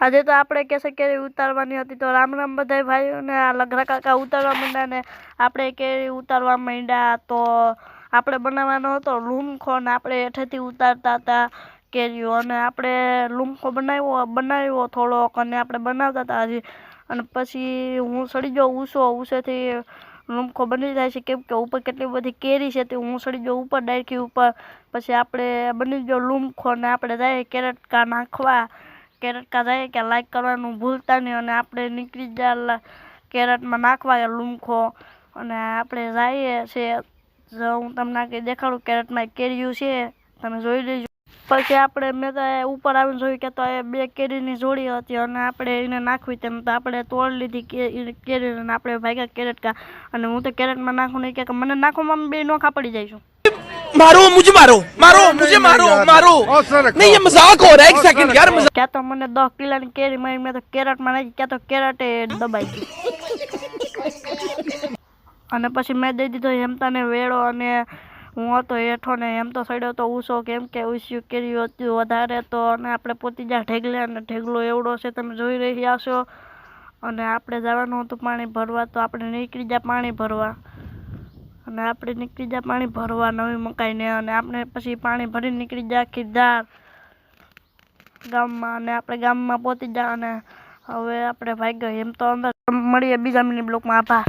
આજે તો આપણે કેસે કેરી ઉતારવાની હતી તો રામ રામ બધાય ભાઈઓને આ લગરા કાકા ઉતારવા માંડ્યા ને આપણે કેરી ઉતારવા માંડ્યા તો આપણે બનાવવાનો હતો લૂમખો ને આપણે હેઠેથી ઉતારતા હતા કેરીઓ અને આપણે લૂમખો બનાવ્યો થોડોક અને આપણે બનાવતા હતા હજી અને પછી હું સડી ગયો ઉસેથી લૂમખો બની જાય છે કેમ કે ઉપર કેટલી બધી કેરી છે તે હું સડી ગયો ઉપર ડાયકી ઉપર પછી આપણે બની ગયો લૂમખો ને આપણે જાય કેરેટકા નાખવા કેરેટકા જાય કે લાઈક કરવાનું ભૂલતા નહીં અને આપણે નીકળી જાય કેરેટમાં નાખવા લૂમખો અને આપણે જઈએ છે હું તમને કંઈ દેખાડું કેરેટમાં કેરીયું છે તમે જોઈ લેજો પછી આપણે મેં તો ઉપર આવીને જોયું કે તો એ 2 કેરીની જોડી હતી અને આપણે એને નાખવી તેમ તો આપણે તોડી લીધી કેરી અને આપણે ભાગ્યા કેરેટકા અને હું તો કેરેટમાં નાખું નહીં કે મને નાખવામાં 2 નોખા પડી જઈશું मारो मुझे मुझे मारो नहीं ये मजाक हो रहा है एक सेकंड यार क्या तो मैंने 10 किलोની કેરી મારી મેં તો કેરેટમાં નાખી क्या तो કેરેટે દબાઈ ગઈ અને પછી મેં દઈ દીધો હેમતાને વેળો અને હું હતો હેઠો ને એમ તો સડ્યો તો ઉસો કેમ કે ઉસ્યું કેરી હતી વધારે તો અને આપણે પોતી જા ઢેગલે અને ઢેગલો એવડો છે તમે જોઈ રહ્યા છો અને આપણે જવાનું હતું પાણી ભરવા તો આપણે નીકળી જા પાણી ભરવા અને આપણે નીકળી જા પાણી ભરવા નવી મકાઈને અને આપણે પછી પાણી ભરીને નીકળી જા ખીરધાર ગામમાં અને આપણે ગામમાં પહોંચી જા અને હવે આપણે ભાગ્યો એમ તો અંદર મળીએ બીજા મિની બ્લોકમાં આભાર